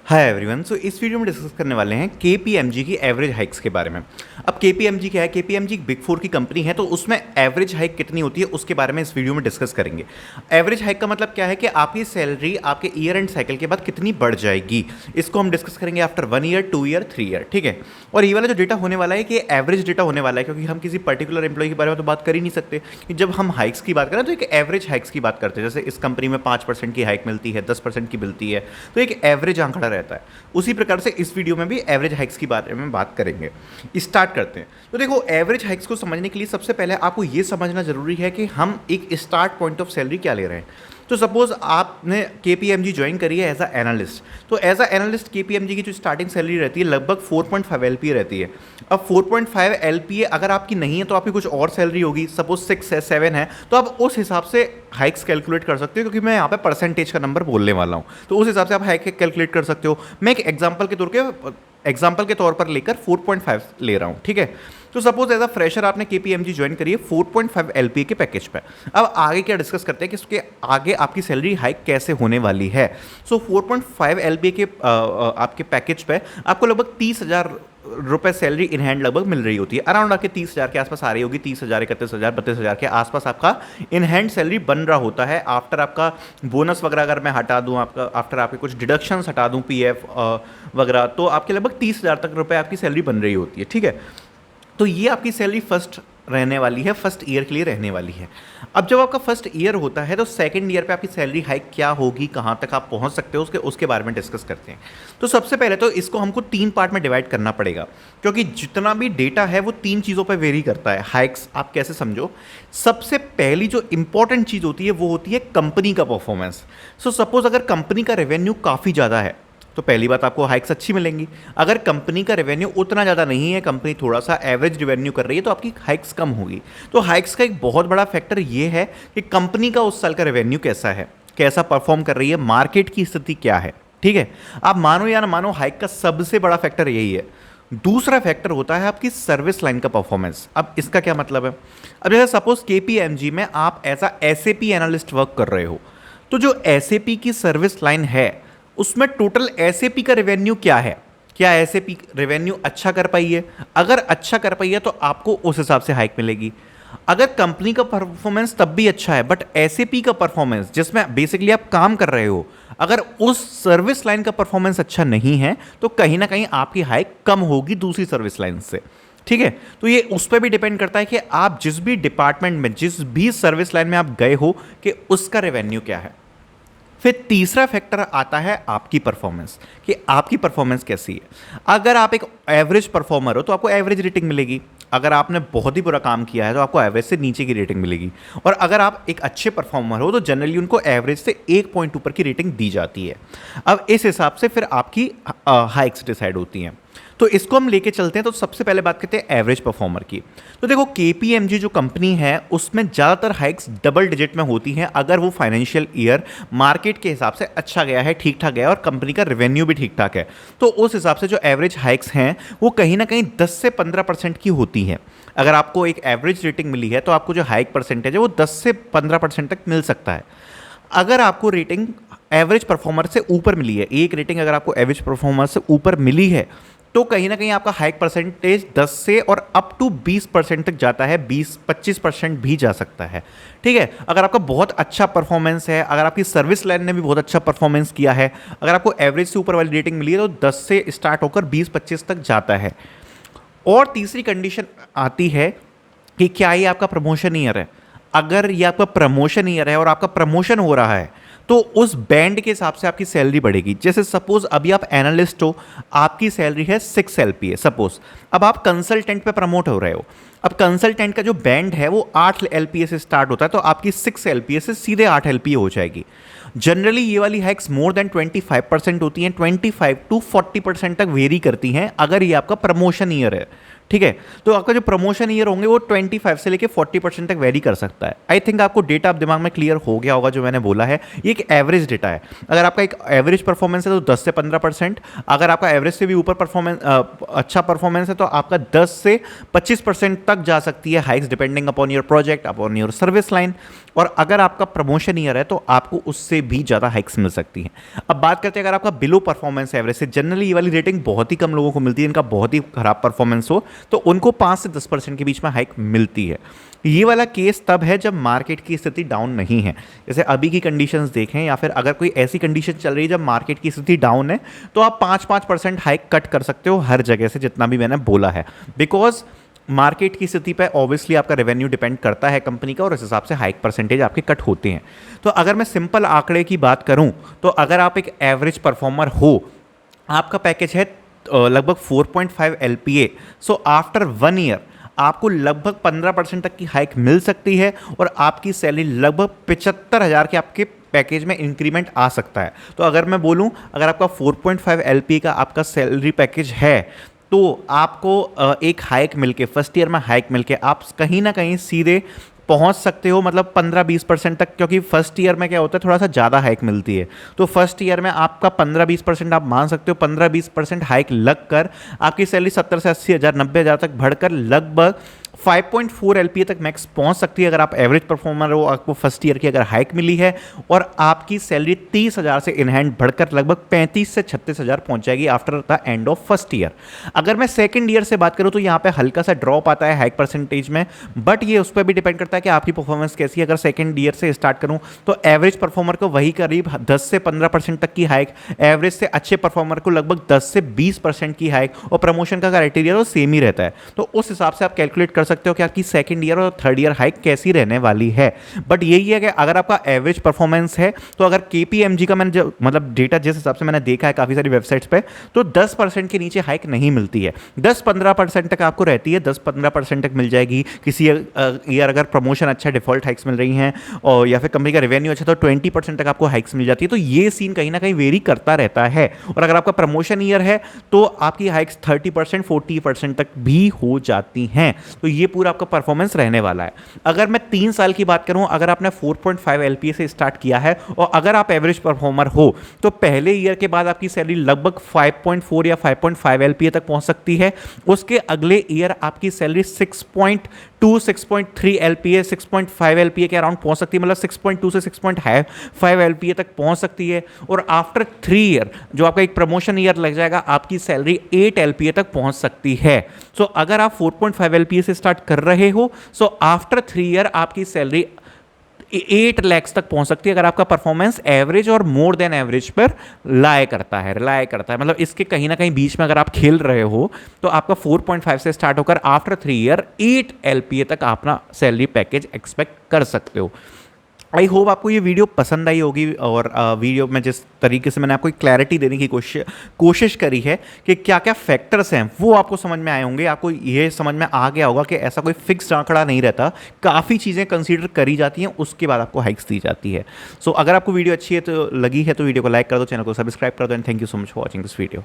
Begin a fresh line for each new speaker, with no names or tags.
Hi everyone. सो इस video में discuss करने वाले हैं केपीएमजी की एवरेज हाइक्स के बारे में। अब केपीएमजी क्या है? केपीएमजी एक बिग फोर की कंपनी है, तो उसमें एवरेज हाइक कितनी होती है उसके बारे में इस वीडियो में डिस्कस करेंगे। एवरेज हाइक का मतलब क्या है कि आपकी सैलरी आपके ईयर एंड साइकिल के बाद कितनी बढ़ जाएगी, इसको हम डिस्कस करेंगे आफ्टर 1 ईयर, 2 ईयर, 3 ईयर। ठीक है। और ये वाला जो डेटा होने वाला है कि एवरेज डेटा होने वाला है, क्योंकि हम किसी पर्टिकुलर एम्प्लॉय के बारे में तो बात कर ही नहीं सकते। कि जब हम हाइक्स की बात करें तो एक एवरेज हाइक्स की बात करते हैं। जैसे इस कंपनी में 5% की हाइक मिलती है, 10% की मिलती है, तो एक एवरेज आंकड़ा रहता है। उसी प्रकार से इस वीडियो में भी एवरेज हाइक्स की बारे में बात करेंगे। स्टार्ट करते हैं। तो देखो, एवरेज हाइक्स को समझने के लिए सबसे पहले आपको ये समझना जरूरी है कि हम एक स्टार्ट पॉइंट ऑफ सैलरी क्या ले रहे हैं। तो सपोज आपने केपीएमजी ज्वाइन करी है एज अ एनालिस्ट, तो एज अ एनालिस्ट केपीएमजी की जो स्टार्टिंग सैलरी रहती है लगभग 4.5 एलपीए रहती है। अब 4.5 एलपीए अगर आपकी नहीं है तो आपकी कुछ और सैलरी होगी, सपोज 6 है, 7 है, तो आप उस हिसाब से हाइक्स कैलकुलेट कर सकते हो, क्योंकि मैं यहाँ पे परसेंटेज का नंबर बोलने वाला हूँ, तो उस हिसाब से आप हाइक कैलकुलेट कर सकते हो। मैं एक एग्जाम्पल के तौर पर लेकर 4.5 ले रहा हूँ। ठीक है। तो सपोज एज अ फ्रेशर आपने केपीएमजी ज्वाइन करी है 4.5 एलपीए के पैकेज पे। अब आगे क्या डिस्कस करते हैं कि उसके आगे आपकी सैलरी हाइक कैसे होने वाली है। सो 4.5 एलपीए के आपके पैकेज पे आपको लगभग 30,000 रुपए सैलरी इन हैंड लगभग मिल रही होती है। अराउंड आपके 30,000 के आसपास आ रही होगी। 30,000, 31,000, 32,000 के आसपास आपका इन हैंड सैलरी बन रहा होता है। आफ्टर आपका बोनस वगैरह अगर मैं हटा दूं, आपका आफ्टर आपके कुछ डिडक्शंस हटा दूं, पीएफ वगैरह, तो आपके लगभग 30,000 तक रुपए आपकी सैलरी बन रही होती है। ठीक है। तो ये आपकी सैलरी फर्स्ट रहने वाली है, फर्स्ट ईयर के लिए रहने वाली है। अब जब आपका फर्स्ट ईयर होता है तो सेकंड ईयर पे आपकी सैलरी हाइक क्या होगी, कहाँ तक आप पहुँच सकते हो, उसके बारे में डिस्कस करते हैं। तो सबसे पहले तो इसको हमको 3 पार्ट में डिवाइड करना पड़ेगा, क्योंकि जितना भी डेटा है वो 3 चीज़ों पर वेरी करता है। हाइक्स आप कैसे समझो, सबसे पहली जो इंपॉर्टेंट चीज़ होती है वो होती है कंपनी का परफॉर्मेंस। सो सपोज अगर कंपनी का रेवेन्यू काफ़ी ज़्यादा है तो पहली बात आपको हाइक्स अच्छी मिलेंगी। अगर कंपनी का रेवेन्यू उतना ज़्यादा नहीं है, कंपनी थोड़ा सा एवरेज रेवेन्यू कर रही है, तो आपकी हाइक्स कम होगी। तो हाइक्स का एक बहुत बड़ा फैक्टर ये है कि कंपनी का उस साल का रेवेन्यू कैसा है, कैसा परफॉर्म कर रही है, मार्केट की स्थिति क्या है। ठीक है। आप मानो या ना मानो, हाइक का सबसे बड़ा फैक्टर यही है। दूसरा फैक्टर होता है आपकी सर्विस लाइन का परफॉर्मेंस। अब इसका क्या मतलब है? अब जैसे सपोज केपीएमजी में आप as a SAP analyst work कर रहे हो, तो जो एसएपी की सर्विस लाइन है उसमें टोटल एसएपी का रेवेन्यू क्या है, क्या एसएपी रेवेन्यू अच्छा कर पाई है? अगर अच्छा कर पाई है तो आपको उस हिसाब से हाइक मिलेगी। अगर कंपनी का परफॉर्मेंस तब भी अच्छा है बट एसएपी का परफॉर्मेंस, जिसमें बेसिकली आप काम कर रहे हो, अगर उस सर्विस लाइन का परफॉर्मेंस अच्छा नहीं है तो कहीं ना कहीं आपकी हाइक कम होगी दूसरी सर्विस लाइन से। ठीक है। तो ये उस पर भी डिपेंड करता है कि आप जिस भी डिपार्टमेंट में, जिस भी सर्विस लाइन में आप गए हो, कि उसका रेवेन्यू क्या है। फिर तीसरा फैक्टर आता है आपकी परफॉर्मेंस, कि आपकी परफॉर्मेंस कैसी है। अगर आप एक एवरेज परफॉर्मर हो तो आपको एवरेज रेटिंग मिलेगी। अगर आपने बहुत ही बुरा काम किया है तो आपको एवरेज से नीचे की रेटिंग मिलेगी। और अगर आप एक अच्छे परफॉर्मर हो तो जनरली उनको एवरेज से 1 पॉइंट ऊपर की रेटिंग दी जाती है। अब इस हिसाब से फिर आपकी हाइक्स डिसाइड होती हैं। तो इसको हम लेके चलते हैं। तो सबसे पहले बात करते हैं एवरेज परफॉर्मर की। तो देखो, केपीएमजी जो कंपनी है उसमें ज़्यादातर हाइक्स डबल डिजिट में होती हैं अगर वो फाइनेंशियल ईयर मार्केट के हिसाब से अच्छा गया है, ठीक ठाक गया है, और कंपनी का रेवेन्यू भी ठीक ठाक है। तो उस हिसाब से जो एवरेज हाइक्स हैं वो कहीं ना कहीं 10 से 15% की होती हैं। अगर आपको एक एवरेज रेटिंग मिली है तो आपको जो हाइक परसेंटेज है वो 10 से 15% तक मिल सकता है। अगर आपको रेटिंग एवरेज परफॉर्मर से ऊपर मिली है, एक रेटिंग अगर आपको एवरेज परफॉर्मर से ऊपर मिली है, तो कहीं ना कहीं आपका हाइक परसेंटेज 10 से और अप टू 20% तक जाता है, 20-25% भी जा सकता है। ठीक है। अगर आपका बहुत अच्छा परफॉर्मेंस है, अगर आपकी सर्विस लाइन ने भी बहुत अच्छा परफॉर्मेंस किया है, अगर आपको एवरेज से ऊपर वाली रेटिंग मिली है तो 10 से स्टार्ट होकर 20-25 तक जाता है। और तीसरी कंडीशन आती है कि क्या ये आपका प्रमोशन ईयर है। अगर ये आपका प्रमोशन ईयर है और आपका प्रमोशन हो रहा है तो उस बैंड के हिसाब से आपकी सैलरी बढ़ेगी। जैसे सपोज अभी आप एनालिस्ट हो, आपकी सैलरी है 6 एलपीए सपोज। अब आप कंसल्टेंट पे प्रमोट हो रहे हो। अब कंसल्टेंट का जो बैंड है वो 8 एलपीए से स्टार्ट होता है, तो आपकी 6 एलपीए से सीधे 8 एलपीए हो जाएगी। जनरली ये वाली हाइक्स मोर देन 25% होती हैं, 25 to 40% तक वेरी करती हैं अगर ये आपका प्रमोशन ईयर है। ठीक है। तो आपका जो प्रमोशन ईयर होंगे वो 25 से लेके 40% तक वेरी कर सकता है। आई थिंक आपको डेटा आप दिमाग में क्लियर हो गया होगा जो मैंने बोला है। ये एक एवरेज डेटा है। अगर आपका एक एवरेज परफॉर्मेंस है तो 10 से 15%, अगर आपका एवरेज से भी ऊपर परफॉर्मेंस अच्छा परफॉर्मेंस है तो आपका 10 से 25% तक जा सकती है hikes, depending upon your project, upon your service line. और अगर आपका प्रमोशन ईयर है तो आपको उससे भी ज़्यादा हाइक्स मिल सकती हैं। अब बात करते हैं अगर आपका बिलो परफॉर्मेंस एवरेज से, जनरली ये वाली रेटिंग बहुत ही कम लोगों को मिलती है, इनका बहुत ही खराब परफॉर्मेंस हो तो उनको 5 से 10% के बीच में हाइक मिलती है। ये वाला केस तब है जब मार्केट की स्थिति डाउन नहीं है, जैसे अभी की कंडीशंस देखें, या फिर अगर कोई ऐसी कंडीशन चल रही है जब मार्केट की स्थिति डाउन है तो आप 5% हाइक कट कर सकते हो हर जगह से, जितना भी मैंने बोला है। बिकॉज मार्केट की स्थिति पर ऑब्वियसली आपका रेवेन्यू डिपेंड करता है कंपनी का, और उस हिसाब से हाइक परसेंटेज आपके कट होते हैं। तो अगर मैं सिंपल आंकड़े की बात करूं तो अगर आप एक एवरेज परफॉर्मर हो, आपका पैकेज है लगभग 4.5 LPA, सो आफ्टर 1 ईयर आपको लगभग 15% तक की हाइक मिल सकती है और आपकी सैलरी लगभग 75,000 के आपके पैकेज में इंक्रीमेंट आ सकता है। तो अगर मैं बोलूं, अगर आपका 4.5 LPA का आपका सैलरी पैकेज है तो आपको एक हाइक मिलके, फर्स्ट ईयर में हाइक मिलके आप कहीं ना कहीं सीधे पहुंच सकते हो, मतलब 15-20% तक, क्योंकि फर्स्ट ईयर में क्या होता है थोड़ा सा ज़्यादा हाइक मिलती है। तो फर्स्ट ईयर में आपका 15-20% आप मान सकते हो, 15-20% हाइक लग कर आपकी सैलरी 70 से 80,000 90,000 तक बढ़कर लगभग 5.4 LPA तक मैक्स पहुंच सकती है अगर आप एवरेज परफॉर्मर हो, आपको फर्स्ट ईयर की अगर हाइक मिली है, और आपकी सैलरी 30,000 से इन हैंड बढ़कर लगभग 35 से 36,000 पहुंच जाएगी after the end of first year. अगर मैं सेकंड ईयर से बात करूं तो यहां पे हल्का सा ड्रॉप आता है हाइक परसेंटेज में, बट ये उस पर भी डिपेंड करता है कि आपकी परफॉर्मेंस कैसी है। अगर सेकंड ईयर से स्टार्ट करूं तो एवरेज परफॉर्मर को वही करीब 10 से 15% तक की हाइक, एवरेज से अच्छे परफॉर्मर को लगभग 10 से 20% की हाइक, और प्रमोशन का क्राइटेरिया तो सेम ही रहता है। तो उस हिसाब से आप कैलकुलेट कर सकते हो कि आपकी सेकंड ईयर और थर्ड ईयर हाइक कैसी रहने वाली है। बट यही है कि अगर आपका एवरेज परफॉर्मेंस है तो अगर KPMG का मैंने जो मतलब डेटा जिस हिसाब से मैंने देखा है काफी सारी वेबसाइट्स पे, तो 10% के नीचे हाइक नहीं मिलती है। 10-15% तक आपको रहती है, 10-15% तक मिल जाएगी। किसी ईयर अगर प्रमोशन अच्छा, डिफॉल्ट हाइक्स मिल रही हैं, और या फिर कंपनी का रेवेन्यू अच्छा तो 20% तक आपको हाइक्स मिल जाती है। तो ये सीन कहीं ना कहीं वेरी करता रहता है। और अगर आपका प्रमोशन ईयर है तो आपकी हाइक्स 30% 40% तक भी हो जाती हैं। तो ये पूरा आपका परफॉर्मेंस रहने वाला है। अगर मैं 3 साल की बात करूं, अगर आपने 4.5 LPA से स्टार्ट किया है और अगर आप एवरेज परफॉर्मर हो तो पहले ईयर के बाद आपकी सैलरी लगभग 5.4 या 5.5 LPA तक पहुंच सकती है। उसके अगले ईयर आपकी सैलरी 6.2 6.3 LPA 6.5 LPA के अराउंड पहुंच सकती है, मतलब 6.2 से 6.5 LPA तक पहुंच सकती है। और आफ्टर 3 ईयर जो आपका एक प्रमोशन ईयर लग जाएगा, आपकी सैलरी 8 LPA तक पहुंच सकती है। सो अगर आप 4.5 LPA से स्टार्ट कर रहे हो, सो आफ्टर 3 ईयर आपकी सैलरी 8 lakhs तक पहुंच सकती है अगर आपका परफॉर्मेंस एवरेज और मोर देन एवरेज पर रिलाय करता है। मतलब इसके कहीं ना कहीं बीच में अगर आप खेल रहे हो तो आपका 4.5 से स्टार्ट होकर आफ्टर 3 ईयर 8 LPA तक आप अपना सैलरी पैकेज एक्सपेक्ट कर सकते हो। आई होप आपको ये वीडियो पसंद आई होगी, और वीडियो में जिस तरीके से मैंने आपको क्लैरिटी देने की कोशिश करी है कि क्या क्या फैक्टर्स हैं वो आपको समझ में आए होंगे। आपको ये समझ में आ गया होगा कि ऐसा कोई फिक्स्ड आंकड़ा नहीं रहता, काफ़ी चीज़ें कंसीडर करी जाती हैं, उसके बाद आपको हाइक्स दी जाती है। सो अगर आपको वीडियो अच्छी है तो लगी है तो वीडियो को लाइक कर दो, चैनल को सब्सक्राइब कर दो, and thank you so much for watching this video.